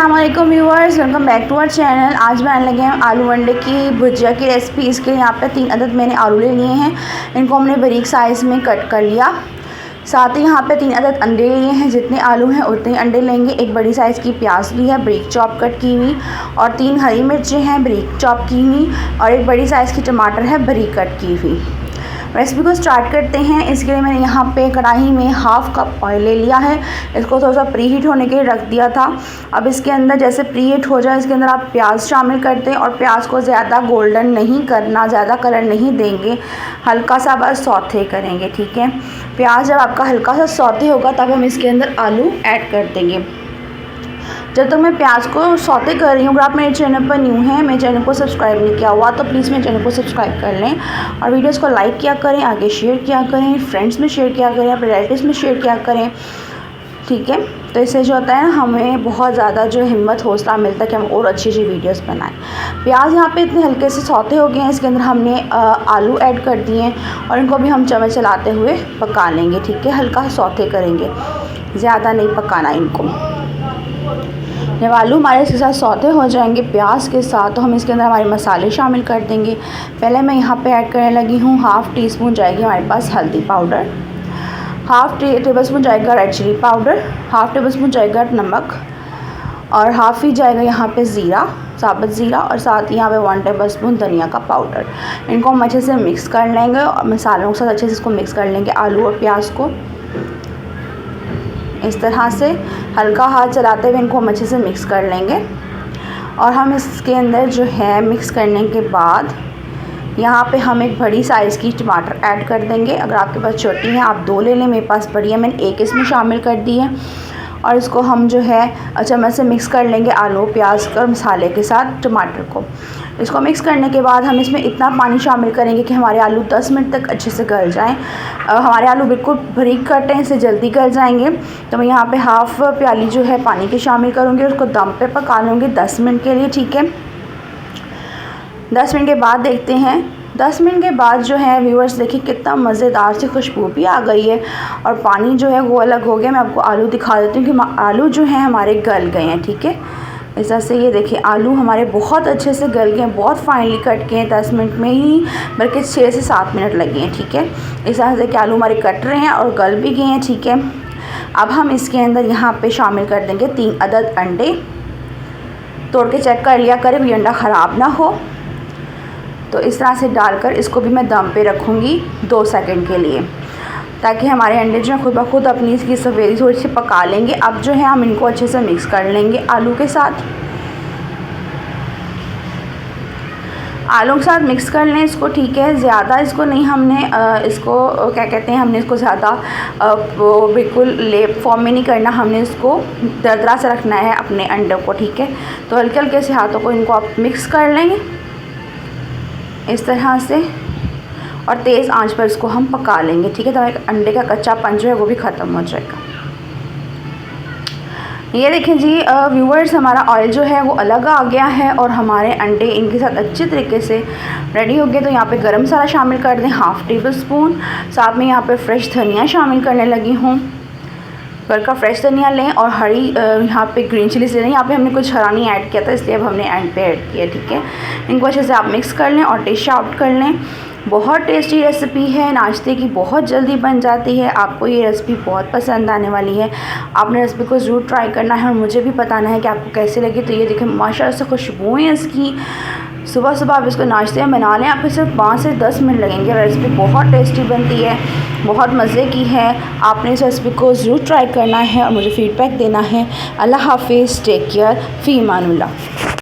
अस्सलाम वालेकुम viewers, welcome back to our channel. आज बनाने लगे हैं आलू अंडे की भुजिया की रेसिपी। इसके लिए यहाँ पे 3 अदद मैंने आलू ले लिए हैं, इनको हमने बारीक साइज़ में कट कर लिया। साथ ही यहाँ पे 3 अदद अंडे लिए हैं, जितने आलू हैं उतने अंडे लेंगे। एक बड़ी साइज़ की प्याज ली है बारीक चॉप कट की हुई, और 3 हरी मिर्चें हैं बारीक चॉप की हुई, और एक बड़ी साइज़ की टमाटर है बारीक कट की हुई। रेसिपी को स्टार्ट करते हैं। इसके लिए मैंने यहाँ पे कढ़ाई में हाफ़ कप ऑयल ले लिया है। इसको थोड़ा सा प्री हीट होने के लिए रख दिया था। अब इसके अंदर जैसे प्री हीट हो जाए, इसके अंदर आप प्याज शामिल करते हैं, और प्याज को ज़्यादा गोल्डन नहीं करना, ज़्यादा कलर नहीं देंगे, हल्का सा बस सौते करेंगे। ठीक है, प्याज जब आपका हल्का सा सौते होगा तब हम इसके अंदर आलू ऐड कर देंगे। जब तक मैं प्याज को सौते कर रही हूँ, अगर आप मेरे चैनल पर न्यू हैं, मेरे चैनल को सब्सक्राइब नहीं किया हुआ तो प्लीज़ मेरे चैनल को सब्सक्राइब कर लें, और वीडियोस को लाइक किया करें, आगे शेयर किया करें, फ्रेंड्स में शेयर किया करें, अपने रिलेटिव्स में शेयर किया करें। ठीक है, तो इससे जो होता है ना, हमें बहुत ज़्यादा जो हिम्मत हौसला मिलता है कि हम और अच्छी वीडियोस बनाएं। प्याज यहाँ पे इतने हल्के से सौते हो गए हैं, इसके अंदर हमने आलू ऐड कर दिए हैं, और इनको भी हम चम्मच चलाते हुए पका लेंगे। ठीक है, हल्का सौते करेंगे, ज़्यादा नहीं पकाना इनको। जब आलू हमारे इसके साथ सौते हो जाएंगे प्याज के साथ, तो हम इसके अंदर हमारे मसाले शामिल कर देंगे। पहले मैं यहाँ पे ऐड करने लगी हूँ 1/2 टीस्पून जाएगी हमारे पास हल्दी पाउडर, 1/2 टेबलस्पून जाएगा रेड चिली पाउडर, 1/2 टेबलस्पून जाएगा नमक, और हाफ़ ही जाएगा यहाँ पे ज़ीरा, साबुत ज़ीरा, और साथ ही यहाँ पे 1 टेबलस्पून धनिया का पाउडर। इनको हम अच्छे से मिक्स कर लेंगे, और मसालों के साथ अच्छे से इसको मिक्स कर लेंगे, आलू और प्याज को। इस तरह से हल्का हाथ चलाते हुए इनको हम अच्छे से मिक्स कर लेंगे। और हम इसके अंदर जो है मिक्स करने के बाद यहाँ पे हम एक बड़ी साइज़ की टमाटर ऐड कर देंगे। अगर आपके पास छोटी है आप 2 ले लें, मेरे पास बड़ी है, मैंने 1 इसमें शामिल कर दी है। और इसको हम जो है चम्मच से मिक्स कर लेंगे, आलू प्याज और मसाले के साथ टमाटर को। इसको मिक्स करने के बाद हम इसमें इतना पानी शामिल करेंगे कि हमारे आलू 10 मिनट तक अच्छे से गल जाएं। हमारे आलू बिल्कुल बारीक कट हैं, इससे जल्दी गल जाएंगे। तो मैं यहाँ पे हाफ़ प्याली जो है पानी की शामिल करूँगी, उसको दम पे पका लूँगी 10 मिनट के लिए। ठीक है, 10 मिनट के बाद देखते हैं। 10 मिनट के बाद जो है व्यूअर्स देखिए कितना मज़ेदार सी खुशबू भी आ गई है, और पानी जो है वो अलग हो गया। मैं आपको आलू दिखा देती हूँ कि आलू जो हैं हमारे गल गए हैं। ठीक है, इस तरह से ये देखिए आलू हमारे बहुत अच्छे से गल गए हैं, बहुत फाइनली कट के हैं, 10 मिनट में ही, बल्कि 6 से 7 मिनट लगे हैं। ठीक है, इस तरह से कि आलू हमारे कट रहे हैं और गल भी गए हैं। ठीक है, अब हम इसके अंदर यहाँ पे शामिल कर देंगे 3 अदद अंडे। तोड़ के चेक कर लिया करें कोई अंडा ख़राब ना हो। तो इस तरह से डालकर इसको भी मैं दम पे रखूँगी 2 सेकंड के लिए, ताकि हमारे अंडे जो है खुद ब खुद अपनी इसकी सफ़ेदी थोड़ी सी पका लेंगे। अब जो है हम इनको अच्छे से मिक्स कर लेंगे आलू के साथ। आलू के साथ मिक्स कर लें इसको। ठीक है, ज़्यादा इसको नहीं हमने इसको क्या कहते हैं, हमने इसको ज़्यादा वो बिल्कुल लेप फॉर्म में नहीं करना, हमने इसको दरदरा से रखना है अपने अंडों को। ठीक है, तो हल्के हल्के से हाथों को इनको आप मिक्स कर लेंगे इस तरह से, और तेज़ आंच पर इसको हम पका लेंगे। ठीक है, तो अंडे का कच्चापन जो है वो भी ख़त्म हो जाएगा। ये देखें जी व्यूअर्स, हमारा ऑयल जो है वो अलग आ गया है, और हमारे अंडे इनके साथ अच्छे तरीके से रेडी हो गए। तो यहाँ पे गरम मसाला शामिल कर दें 1/2 टेबलस्पून, साथ में यहाँ पे फ्रेश धनिया शामिल करने लगी हूँ। घर का फ्रेश धनिया लें, और हरी यहाँ पे ग्रीन चिलीज लें। यहाँ पे हमने कुछ हरा नहीं ऐड किया था, इसलिए अब हमने एंड पे ऐड किया। ठीक है, इनको अच्छे से आप मिक्स कर लें और डिश आउट कर लें। बहुत टेस्टी रेसिपी है, नाश्ते की बहुत जल्दी बन जाती है। आपको ये रेसिपी बहुत पसंद आने वाली है। आपने रेसिपी को ज़रूर ट्राई करना है, और मुझे भी बताना है कि आपको कैसी लगी। तो ये देखें माशाल्लाह से खुशबुएँ इसकी, सुबह सुबह आप इसको नाश्ते में बना लें, आपको सिर्फ 5 से 10 मिनट लगेंगे। रेसिपी बहुत टेस्टी बनती है, बहुत मज़े की है। आपने इस रेसिपी को ज़रूर ट्राई करना है और मुझे फ़ीडबैक देना है। अल्लाह हाफ़िज़, टेक केयर, फ़ी अमानुल्लाह।